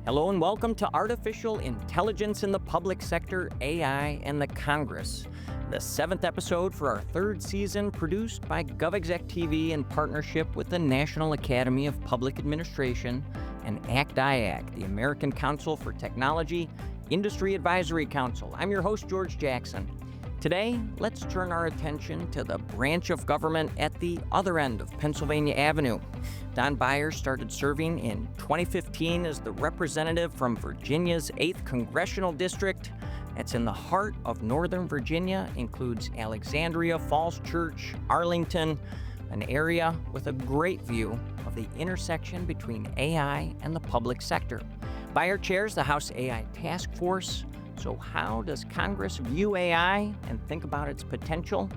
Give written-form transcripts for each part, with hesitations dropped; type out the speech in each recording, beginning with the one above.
Hello and welcome to Artificial Intelligence in the Public Sector, AI, and the Congress, the seventh episode for our third season, produced by GovExec TV in partnership with the National Academy of Public Administration and ACT-IAC, the American Council for Technology Industry Advisory Council. I'm your host, George Jackson. Today, let's turn our attention to the branch of government at the other end of Pennsylvania Avenue. Don Beyer started serving in 2015 as the representative from Virginia's 8th Congressional District. That's in the heart of Northern Virginia, includes Alexandria, Falls Church, Arlington, an area with a great view of the intersection between AI and the public sector. Beyer chairs the House AI Task Force. So how does Congress view AI and think about its potential?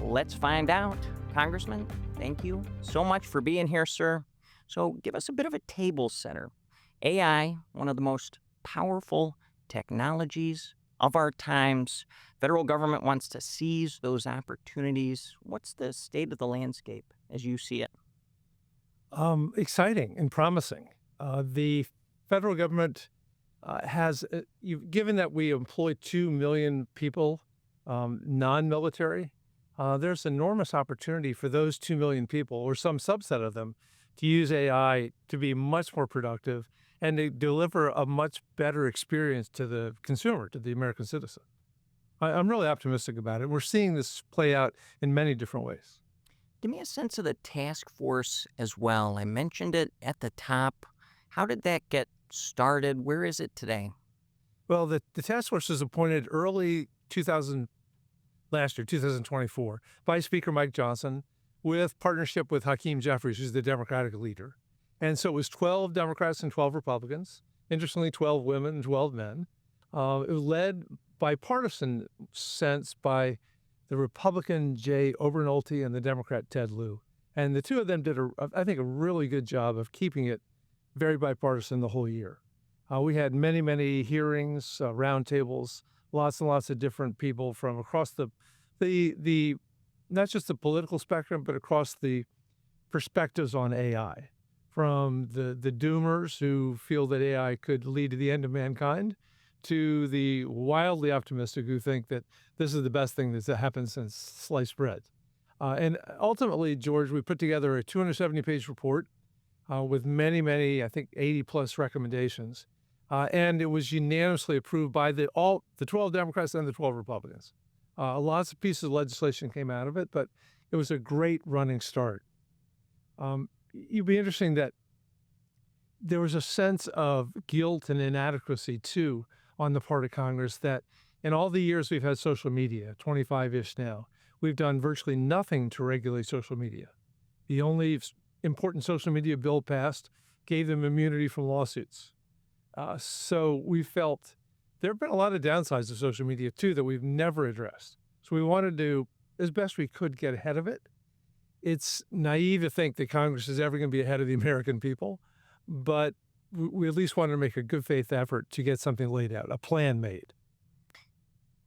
Let's find out. Congressman, thank you so much for being here, sir. So give us a bit of a table setter. AI, one of the most powerful technologies of our times. Federal government wants to seize those opportunities. What's the state of the landscape as you see it? Exciting and promising. The federal government given that we employ 2 million people, non-military, there's enormous opportunity for those 2 million people, or some subset of them, to use AI to be much more productive and to deliver a much better experience to the consumer, to the American citizen. I'm really optimistic about it. We're seeing this play out in many different ways. Give me a sense of the task force as well. I mentioned it at the top. How did that get started? Where is it today? Well, the task force was appointed early last year, 2024, by Speaker Mike Johnson, with partnership with Hakeem Jeffries, who's the Democratic leader. And so it was 12 Democrats and 12 Republicans, interestingly 12 women and 12 men. It was led bipartisan sense by the Republican Jay Obernolte and the Democrat Ted Lieu. And the two of them did, I think, a really good job of keeping it very bipartisan the whole year. We had many, many hearings, roundtables, lots and lots of different people from across the not just the political spectrum, but across the perspectives on AI, from the doomers who feel that AI could lead to the end of mankind, to the wildly optimistic who think that this is the best thing that's happened since sliced bread. And ultimately, George, we put together a 270-page report with many, many, I think 80-plus recommendations. And it was unanimously approved by the 12 Democrats and the 12 Republicans. Lots of pieces of legislation came out of it, but it was a great running start. It'd be interesting that there was a sense of guilt and inadequacy, too, on the part of Congress, that in all the years we've had social media, 25-ish now, we've done virtually nothing to regulate social media. The only important social media bill passed gave them immunity from lawsuits. So we felt there have been a lot of downsides of social media, too, that we've never addressed. So we wanted to, as best we could, get ahead of it. It's naive to think that Congress is ever going to be ahead of the American people, but we at least wanted to make a good faith effort to get something laid out, a plan made.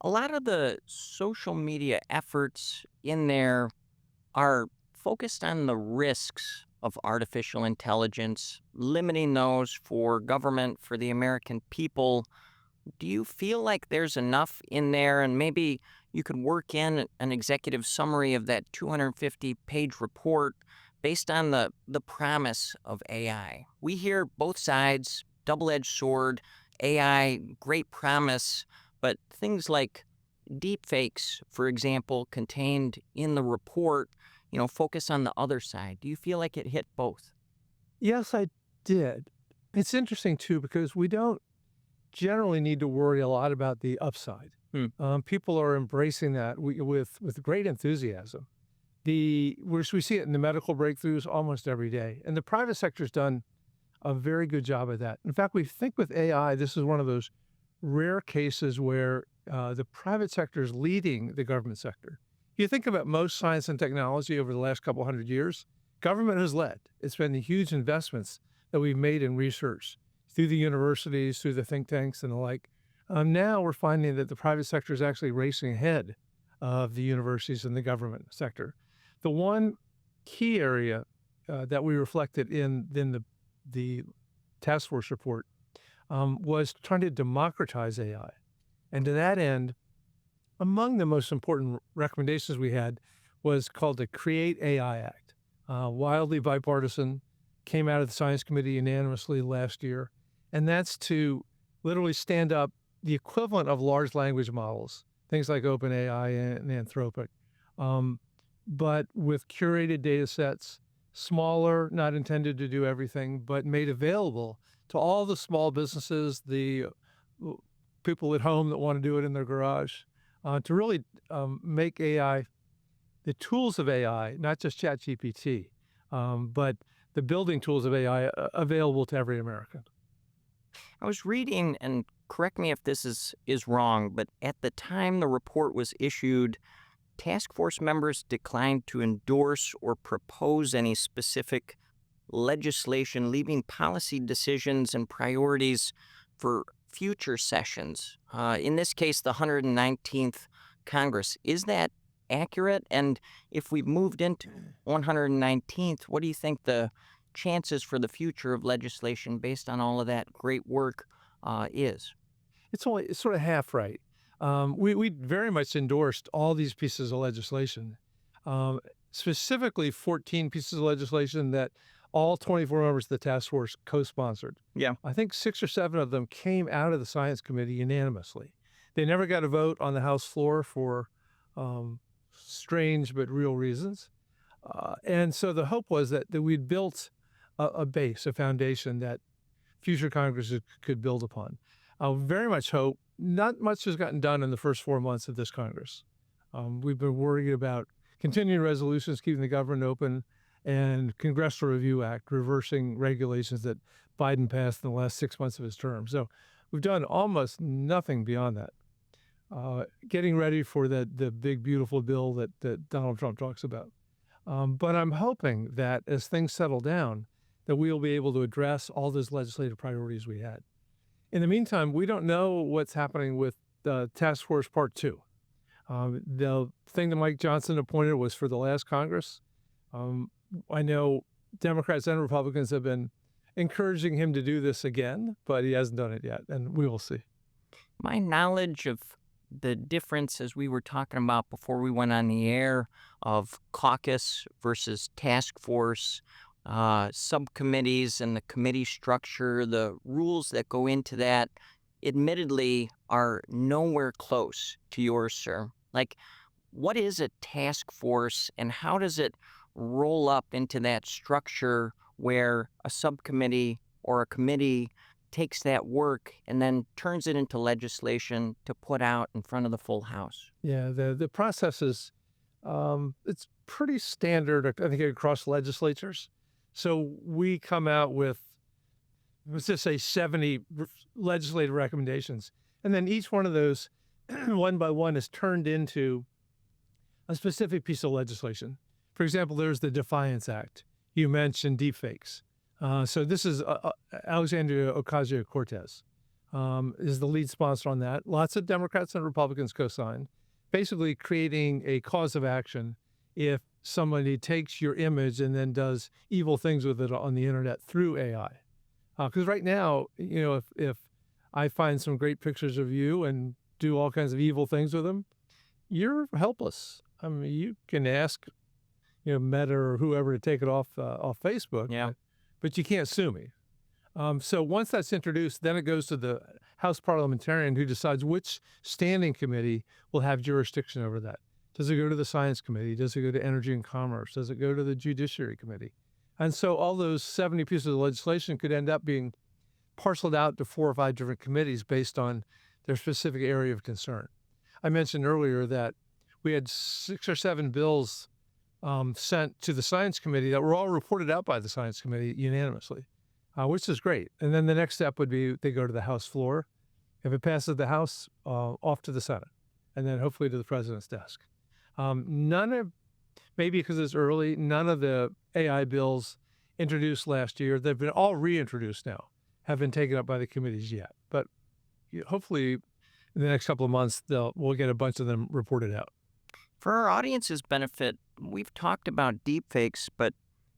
A lot of the social media efforts in there are focused on the risks of artificial intelligence, limiting those for government, for the American people. Do you feel like there's enough in there, and maybe you could work in an executive summary of that 250-page report based on the promise of AI? We hear both sides, double-edged sword, AI, great promise, but things like deepfakes, for example, contained in the report, focus on the other side. Do you feel like it hit both? Yes, I did. It's interesting, too, because we don't generally need to worry a lot about the upside. People are embracing that with great enthusiasm. We see it in the medical breakthroughs almost every day. And the private sector's done a very good job of that. In fact, we think with AI, this is one of those rare cases where the private sector is leading the government sector. You think about most science and technology over the last couple hundred years, government has led. It's been the huge investments that we've made in research through the universities, through the think tanks and the like. Now we're finding that the private sector is actually racing ahead of the universities and the government sector. The one key area that we reflected in the task force report was trying to democratize AI. And to that end, among the most important recommendations we had was called the Create AI Act, wildly bipartisan, came out of the Science Committee unanimously last year. And that's to literally stand up the equivalent of large language models, things like OpenAI and Anthropic, but with curated data sets, smaller, not intended to do everything, but made available to all the small businesses, the people at home that want to do it in their garage, to really make AI, the tools of AI, not just ChatGPT, but the building tools of AI available to every American. I was reading, and correct me if this is wrong, but at the time the report was issued, task force members declined to endorse or propose any specific legislation, leaving policy decisions and priorities for future sessions. In this case, the 119th Congress. Is that accurate? And if we've moved into 119th, what do you think the chances for the future of legislation based on all of that great work is? It's sort of half right. We very much endorsed all these pieces of legislation, specifically 14 pieces of legislation that all 24 members of the task force co-sponsored. Yeah. I think 6 or 7 of them came out of the Science Committee unanimously. They never got a vote on the House floor for strange but real reasons. And so the hope was that we'd built a base, a foundation that future Congresses could build upon. I very much hope not much has gotten done in the first 4 months of this Congress. We've been worried about continuing resolutions, keeping the government open, and Congressional Review Act, reversing regulations that Biden passed in the last 6 months of his term. So we've done almost nothing beyond that. Getting ready for the big, beautiful bill that Donald Trump talks about. But I'm hoping that as things settle down, that we'll be able to address all those legislative priorities we had. In the meantime, we don't know what's happening with Task Force Part 2. The thing that Mike Johnson appointed was for the last Congress. I know Democrats and Republicans have been encouraging him to do this again, but he hasn't done it yet, and we will see. My knowledge of the difference, as we were talking about before we went on the air, of caucus versus task force, subcommittees and the committee structure, the rules that go into that, admittedly, are nowhere close to yours, sir. Like, what is a task force and how does it roll up into that structure where a subcommittee or a committee takes that work and then turns it into legislation to put out in front of the full House? Yeah, the process is, it's pretty standard, I think, across legislatures. So we come out with, let's just say 70 legislative recommendations. And then each one of those, one by one, is turned into a specific piece of legislation. For example, there's the Defiance Act. You mentioned deepfakes. So this is Alexandria Ocasio-Cortez is the lead sponsor on that. Lots of Democrats and Republicans co-signed, basically creating a cause of action if somebody takes your image and then does evil things with it on the internet through AI. Because right now, you know, if I find some great pictures of you and do all kinds of evil things with them, you're helpless. I mean, you can ask, you know, Meta or whoever to take it off Facebook. Yeah. But you can't sue me. So once that's introduced, then it goes to the House parliamentarian who decides which standing committee will have jurisdiction over that. Does it go to the Science Committee? Does it go to Energy and Commerce? Does it go to the Judiciary Committee? And so all those 70 pieces of legislation could end up being parceled out to 4 or 5 different committees based on their specific area of concern. I mentioned earlier that we had 6 or 7 bills sent to the Science Committee that were all reported out by the Science Committee unanimously, which is great. And then the next step would be they go to the House floor. If it passes the House, off to the Senate, and then hopefully to the president's desk. None of, maybe because it's early, none of the AI bills introduced last year, they've been all reintroduced now, have been taken up by the committees yet. But hopefully in the next couple of months, we'll get a bunch of them reported out. For our audience's benefit, we've talked about deepfakes, but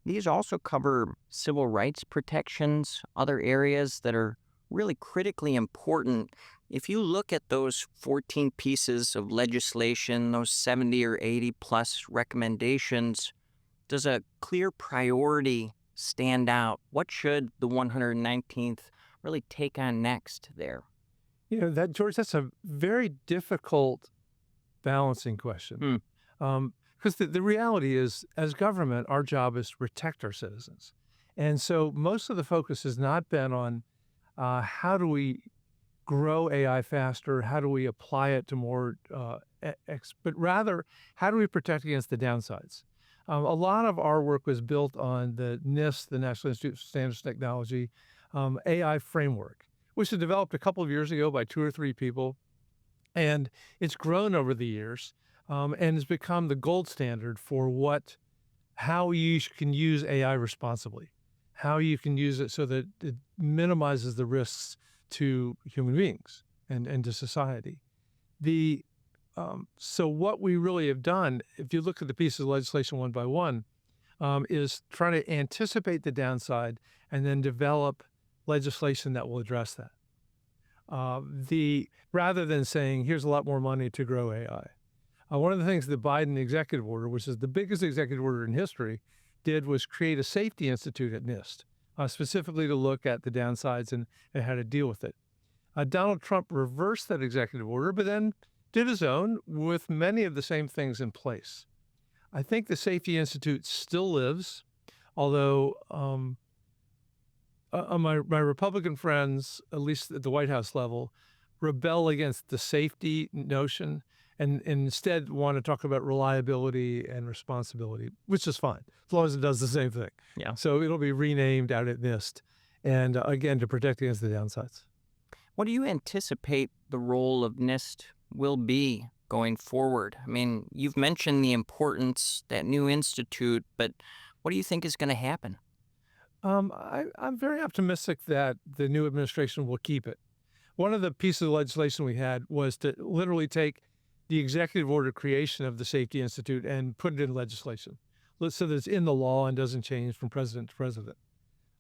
these also cover civil rights protections, other areas that are really critically important. If you look at those 14 pieces of legislation, those 70 or 80 plus recommendations, does a clear priority stand out? What should the 119th really take on next there? George, that's a very difficult balancing question. Because the reality is, as government, our job is to protect our citizens. And so most of the focus has not been on how do we grow AI faster, how do we apply it to more, but rather, how do we protect against the downsides? A lot of our work was built on the NIST, the National Institute of Standards and Technology, AI framework, which was developed a couple of years ago by 2 or 3 people. And it's grown over the years and has become the gold standard for how you can use AI responsibly, how you can use it so that it minimizes the risks to human beings and to society. So what we really have done, if you look at the pieces of legislation one by one, is trying to anticipate the downside and then develop legislation that will address that. Rather than saying, here's a lot more money to grow AI. One of the things the Biden executive order, which is the biggest executive order in history, did was create a safety institute at NIST, specifically to look at the downsides and how to deal with it. Donald Trump reversed that executive order, but then did his own with many of the same things in place. I think the Safety Institute still lives, although my Republican friends, at least at the White House level, rebel against the safety notion and instead want to talk about reliability and responsibility, which is fine, as long as it does the same thing. Yeah. So it'll be renamed out at NIST, and again, to protect against the downsides. What do you anticipate the role of NIST will be going forward? I mean, you've mentioned the importance, that new institute, but what do you think is going to happen? I'm very optimistic that the new administration will keep it. One of the pieces of legislation we had was to literally take the executive order creation of the Safety Institute and put it in legislation, so that it's in the law and doesn't change from president to president.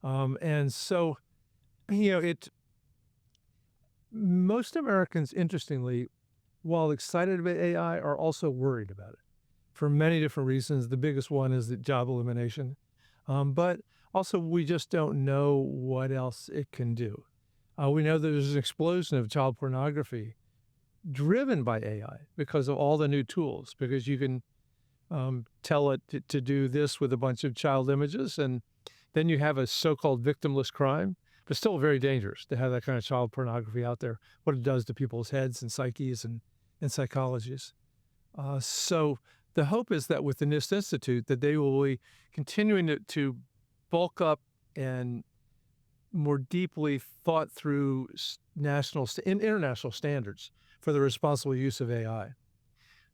And so, most Americans, interestingly, while excited about AI, are also worried about it for many different reasons. The biggest one is the job elimination. But also, we just don't know what else it can do. We know that there's an explosion of child pornography driven by AI because of all the new tools, because you can tell it to do this with a bunch of child images, and then you have a so-called victimless crime, but still very dangerous to have that kind of child pornography out there, what it does to people's heads and psyches and psychologies. So the hope is that with the NIST Institute, that they will be continuing to bulk up and more deeply thought through national and international standards for the responsible use of AI.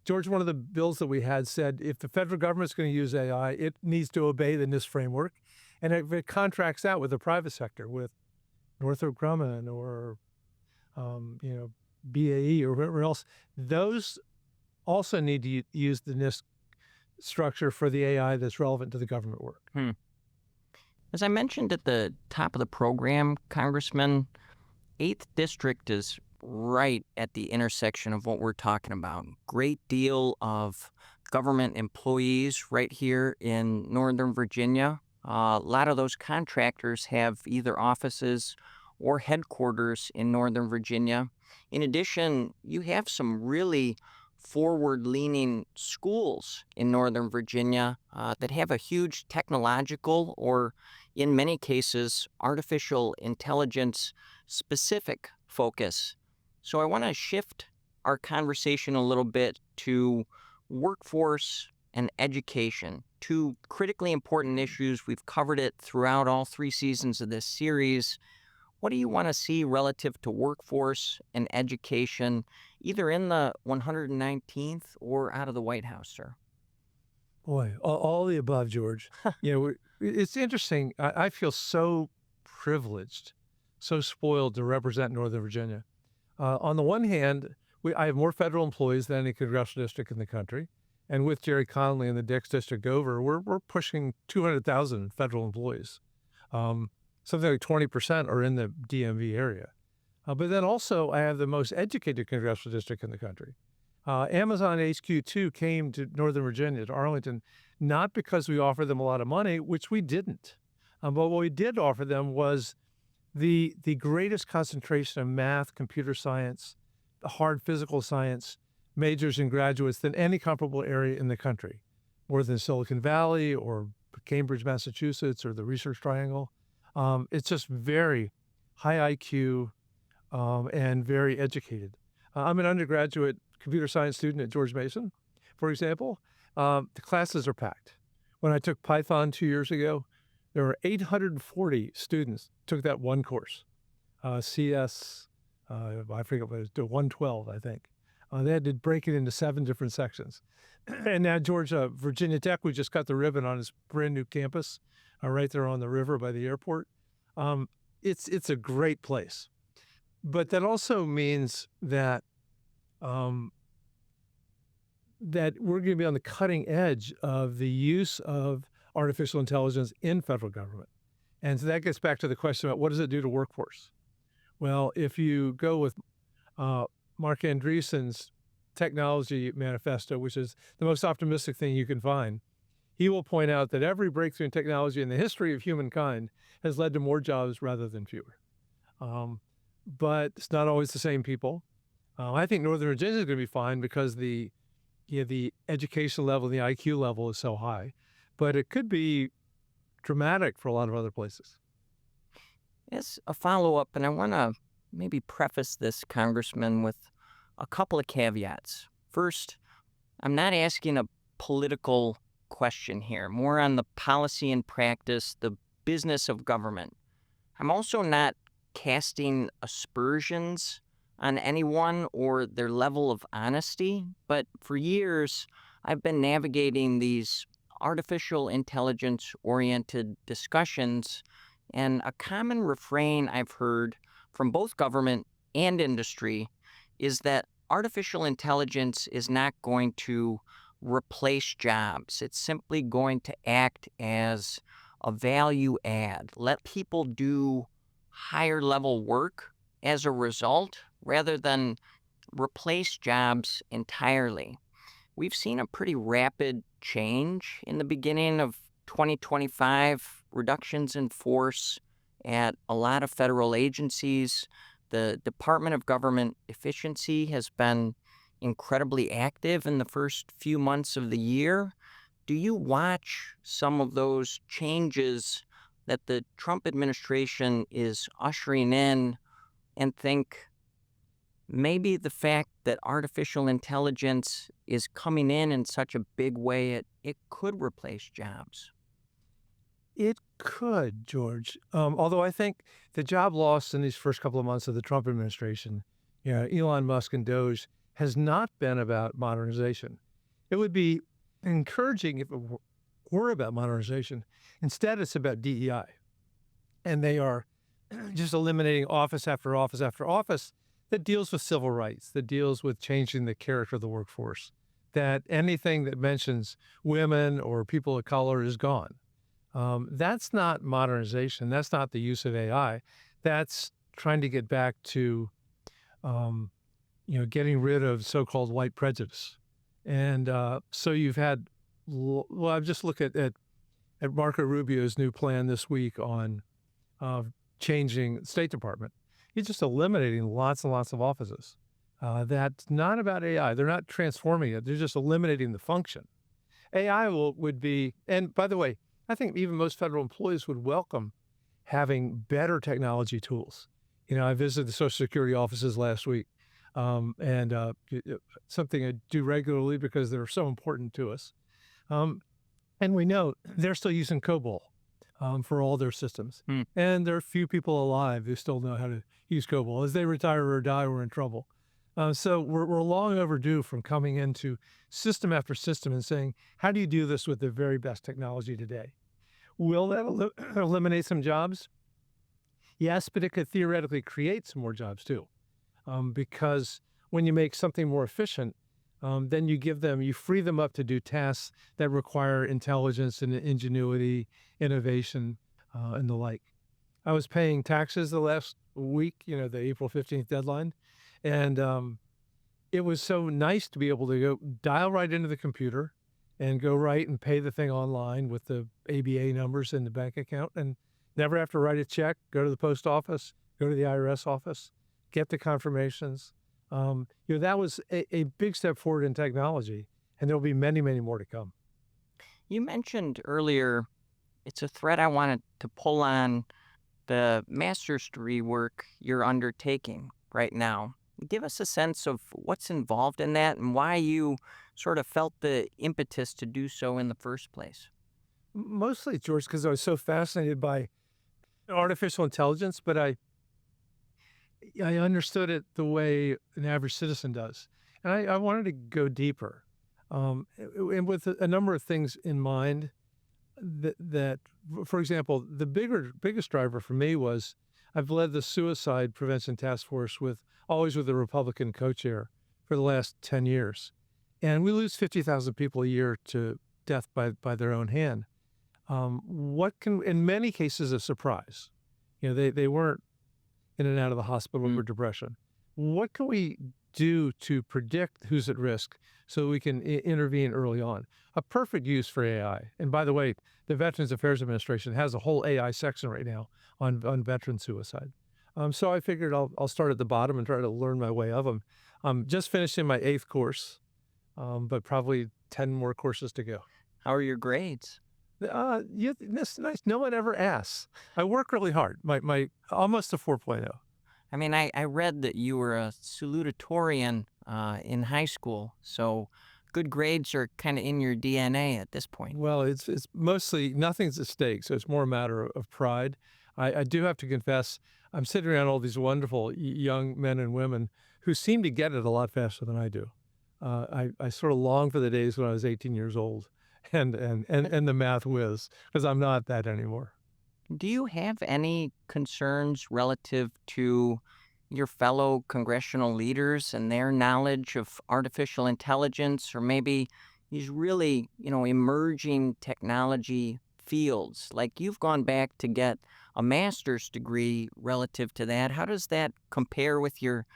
George, one of the bills that we had said if the federal government is going to use AI, it needs to obey the NIST framework. And if it contracts out with the private sector, with Northrop Grumman or BAE or whatever else, those also need to use the NIST structure for the AI that's relevant to the government work. As I mentioned at the top of the program, Congressman, 8th District is right at the intersection of what we're talking about. Great deal of government employees right here in Northern Virginia. A lot of those contractors have either offices or headquarters in Northern Virginia. In addition, you have some really forward-leaning schools in Northern Virginia that have a huge technological or, in many cases, artificial intelligence specific focus. So I want to shift our conversation a little bit to workforce and education, 2 critically important issues. We've covered it throughout all 3 seasons of this series. What do you want to see relative to workforce and education, either in the 119th or out of the White House, sir? Boy, all the above, George. It's interesting. I feel so privileged, so spoiled to represent Northern Virginia. On the one hand, I have more federal employees than any congressional district in the country. And with Jerry Connolly and the Dix District over, we're pushing 200,000 federal employees. something like 20% are in the DMV area. But then also, I have the most educated congressional district in the country. Amazon HQ2 came to Northern Virginia, to Arlington, not because we offered them a lot of money, which we didn't. But what we did offer them was the greatest concentration of math, computer science, hard physical science majors and graduates than any comparable area in the country, more than Silicon Valley or Cambridge, Massachusetts, or the Research Triangle. It's just very high IQ and very educated. I'm an undergraduate computer science student at George Mason, for example. The classes are packed. When I took Python 2 years ago, there were 840 students took that one course. CS, I forget what it was, 112, I think. They had to break it into 7 different sections. And now Virginia Tech, we just got the ribbon on its brand new campus right there on the river by the airport. It's a great place. But that also means that that we're going to be on the cutting edge of the use of artificial intelligence in federal government. And so that gets back to the question about what does it do to workforce? Well, if you go with Mark Andreessen's technology manifesto, which is the most optimistic thing you can find, he will point out that every breakthrough in technology in the history of humankind has led to more jobs rather than fewer. But it's not always the same people. I think Northern Virginia is going to be fine because the education level, the IQ level is so high. But it could be dramatic for a lot of other places. As a follow-up, and I want to maybe preface this, Congressman, with a couple of caveats. First, I'm not asking a political question here, more on the policy and practice, the business of government. I'm also not casting aspersions on anyone or their level of honesty, but for years, I've been navigating these artificial intelligence-oriented discussions, and a common refrain I've heard from both government and industry is that artificial intelligence is not going to replace jobs. It's simply going to act as a value add, let people do higher level work as a result rather than replace jobs entirely. We've seen a pretty rapid change in the beginning of 2025, reductions in force at a lot of federal agencies. The Department of Government Efficiency has been incredibly active in the first few months of the year. Do you watch some of those changes that the Trump administration is ushering in and think maybe the fact that artificial intelligence is coming in such a big way, it could replace jobs? It could, George. Although I think the job loss in these first couple of months of the Trump administration, Elon Musk and Doge, has not been about modernization. It would be encouraging if it were about modernization. Instead, it's about DEI. And they are just eliminating office after office after office that deals with civil rights, that deals with changing the character of the workforce, that anything that mentions women or people of color is gone. That's not modernization. That's not the use of AI. That's trying to get back to, getting rid of so-called white prejudice. And so you've had, I've just looked at Marco Rubio's new plan this week on changing the State Department. He's just eliminating lots and lots of offices. That's not about AI. They're not transforming it. They're just eliminating the function. AI would be, and by the way, I think even most federal employees would welcome having better technology tools. I visited the Social Security offices last week, and something I do regularly because they're so important to us. And we know they're still using COBOL for all their systems. And there are few people alive who still know how to use COBOL. As they retire or die, we're in trouble. So we're long overdue from coming into system after system and saying, how do you do this with the very best technology today? Will that eliminate some jobs? Yes, but it could theoretically create some more jobs too. Because when you make something more efficient, then you free them up to do tasks that require intelligence and ingenuity, innovation, and the like. I was paying taxes the last week, the April 15th deadline. And it was so nice to be able to go dial right into the computer and go right and pay the thing online with the ABA numbers in the bank account and never have to write a check, go to the post office, go to the IRS office, get the confirmations. That was a big step forward in technology, and there'll be many, many more to come. You mentioned earlier, it's a thread I wanted to pull on the master's degree work you're undertaking right now. Give us a sense of what's involved in that and why you sort of felt the impetus to do so in the first place. Mostly, George, because I was so fascinated by artificial intelligence, but I understood it the way an average citizen does. And I wanted to go deeper. And with a number of things in mind that, for example, the biggest driver for me was I've led the suicide prevention task force always with a Republican co-chair for the last 10 years. And we lose 50,000 people a year to death by their own hand. In many cases, a surprise. They weren't in and out of the hospital for depression. What can we do to predict who's at risk so we can intervene early on? A perfect use for AI. And by the way, the Veterans Affairs Administration has a whole AI section right now on veteran suicide. So I figured I'll start at the bottom and try to learn my way of them. I'm just finishing my 8th course, but probably 10 more courses to go. How are your grades? That's nice. No one ever asks. I work really hard. My almost a 4.0. I mean, I read that you were a salutatorian in high school, so good grades are kind of in your DNA at this point. Well, it's mostly nothing's at stake, so it's more a matter of pride. I do have to confess, I'm sitting around all these wonderful young men and women who seem to get it a lot faster than I do. I sort of long for the days when I was 18 years old and the math whiz, because I'm not that anymore. Do you have any concerns relative to your fellow congressional leaders and their knowledge of artificial intelligence, or maybe these really, emerging technology fields? Like, you've gone back to get a master's degree relative to that. How does that compare with your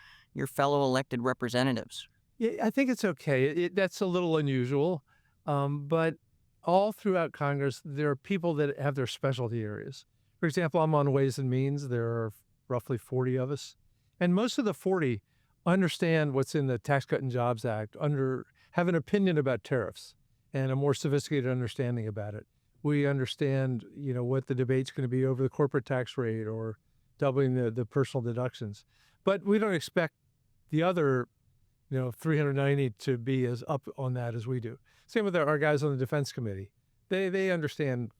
fellow elected representatives? Yeah, I think it's okay. That's a little unusual, but all throughout Congress, there are people that have their specialty areas. For example, I'm on Ways and Means. There are roughly 40 of us. And most of the 40 understand what's in the Tax Cut and Jobs Act, have an opinion about tariffs and a more sophisticated understanding about it. We understand, what the debate's going to be over the corporate tax rate or doubling the personal deductions. But we don't expect the other 390 to be as up on that as we do. Same with our guys on the Defense Committee. They understand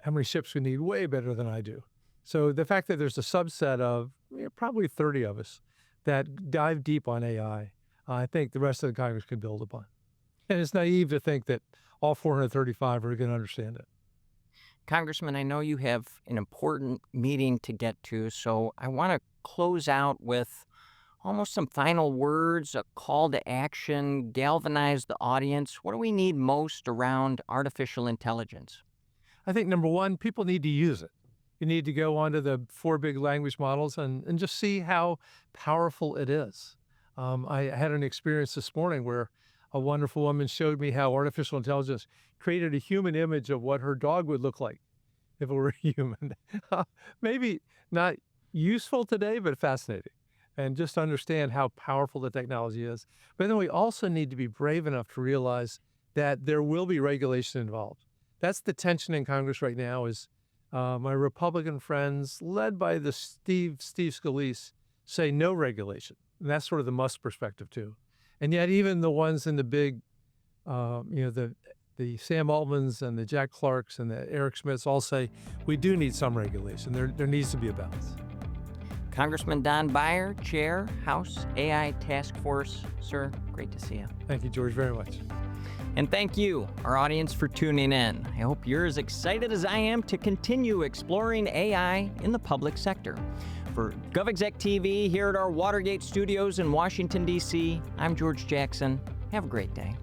how many ships we need way better than I do. So the fact that there's a subset of probably 30 of us that dive deep on AI, I think the rest of the Congress can build upon. And it's naive to think that all 435 are going to understand it. Congressman, I know you have an important meeting to get to, so I want to close out with almost some final words, a call to action, galvanize the audience. What do we need most around artificial intelligence? I think, number one, people need to use it. You need to go onto the 4 big language models and just see how powerful it is. I had an experience this morning where a wonderful woman showed me how artificial intelligence created a human image of what her dog would look like if it were human. Maybe not useful today, but fascinating. And just understand how powerful the technology is. But then we also need to be brave enough to realize that there will be regulation involved. That's the tension in Congress right now is my Republican friends, led by the Steve Scalise, say no regulation. And that's sort of the Musk perspective too. And yet even the ones in the big, the Sam Altmans and the Jack Clarks and the Eric Schmidts all say we do need some regulation. There needs to be a balance. Congressman Don Beyer, Chair, House AI Task Force. Sir, great to see you. Thank you, George, very much. And thank you, our audience, for tuning in. I hope you're as excited as I am to continue exploring AI in the public sector. For GovExec TV here at our Watergate studios in Washington, D.C., I'm George Jackson. Have a great day.